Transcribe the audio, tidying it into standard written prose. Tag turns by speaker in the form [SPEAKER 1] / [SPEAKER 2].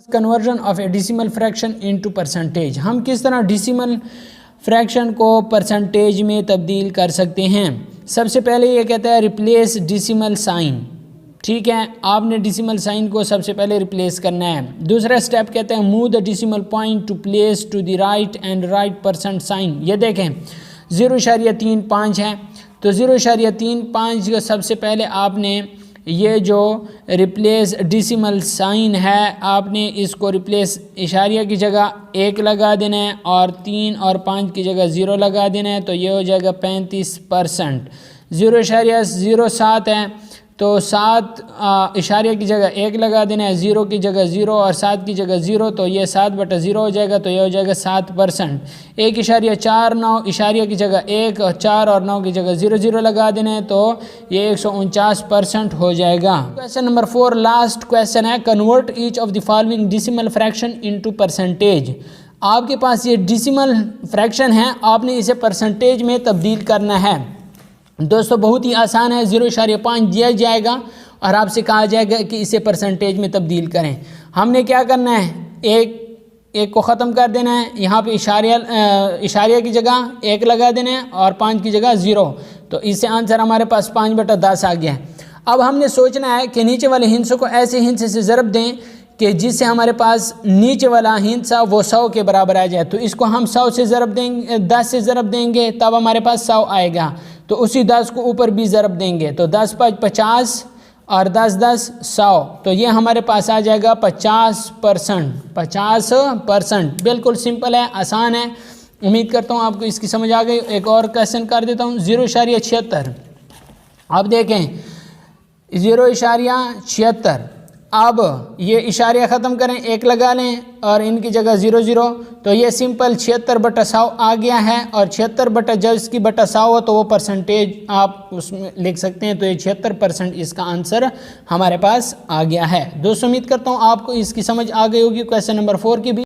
[SPEAKER 1] Conversion of A decimal fraction into percentage. हम किस तरह डेसिमल फ्रैक्शन को परसेंटेज में तब्दील कर सकते हैं। सबसे पहले ये कहता है रिप्लेस डेसिमल साइन। ठीक है, आपने डेसिमल साइन को सबसे पहले रिप्लेस करना है। दूसरा स्टेप कहते हैं move the decimal point two place to the right and write percent sign. ये देखें 0.35 है, तो 0.35 को सबसे पहले आपने ये जो रिप्लेस डेसिमल साइन है आपने इसको रिप्लेस इशारिया की जगह 1 लगा देना है और 3 और 5 की जगह 0 लगा देना है, तो ये हो जाएगा 35%। 0.07 है तो 7 इशारिया की जगह 1 लगा देना है, 0 की जगह 0 और 7 की जगह 0, तो ये 7/0 हो जाएगा, तो ये हो जाएगा 7%। 1.49 इशारिया की जगह 1 और 4 और 9 की जगह 0 लगा देना है, तो ये 149% हो जाएगा। क्वेश्चन नंबर 4 लास्ट क्वेश्चन है convert each of the following decimal fraction into percentage. आपके पास ये डेसिमल फ्रैक्शन है, आपने इसे परसेंटेज में तब्दील करना है। दोस्तों बहुत ही आसान है, 0.5 दिया जाएगा और आपसे कहा जाएगा कि इसे परसेंटेज में तब्दील करें। हमने क्या करना है, एक को ख़त्म कर देना है, यहाँ पे इशारिया की जगह 1 लगा देना है और 5 की जगह 0, तो इससे आंसर हमारे पास 5/10 आ गया है। अब हमने सोचना है कि नीचे वाले हिस्सों को ऐसे हिस्से से ज़रब दें कि जिससे हमारे पास नीचे वाला हिस्सा वो 100 के बराबर आ जाए। तो इसको हम 100 से ज़रब देंगे, 10 से ज़रब देंगे, तब हमारे पास 100 आएगा। तो उसी 10 को ऊपर भी ज़रब देंगे, तो 10×5 = 50 और 10×10 = 100, तो ये हमारे पास आ जाएगा 50%। 50%। बिल्कुल सिंपल है, आसान है। उम्मीद करता हूँ आपको इसकी समझ आ गई। एक और क्वेश्चन कर देता हूँ 0.76। अब देखें 0.76, अब ये इशारिया ख़त्म करें, 1 लगा लें और इनकी जगह 0, तो ये सिंपल 76/100 आ गया है। और 76 जब इसकी बटा 100 हो तो वो परसेंटेज आप उसमें लिख सकते हैं, तो ये 76% इसका आंसर हमारे पास आ गया है। दोस्तों उम्मीद करता हूँ आपको इसकी समझ आ गई होगी क्वेश्चन नंबर 4 की भी।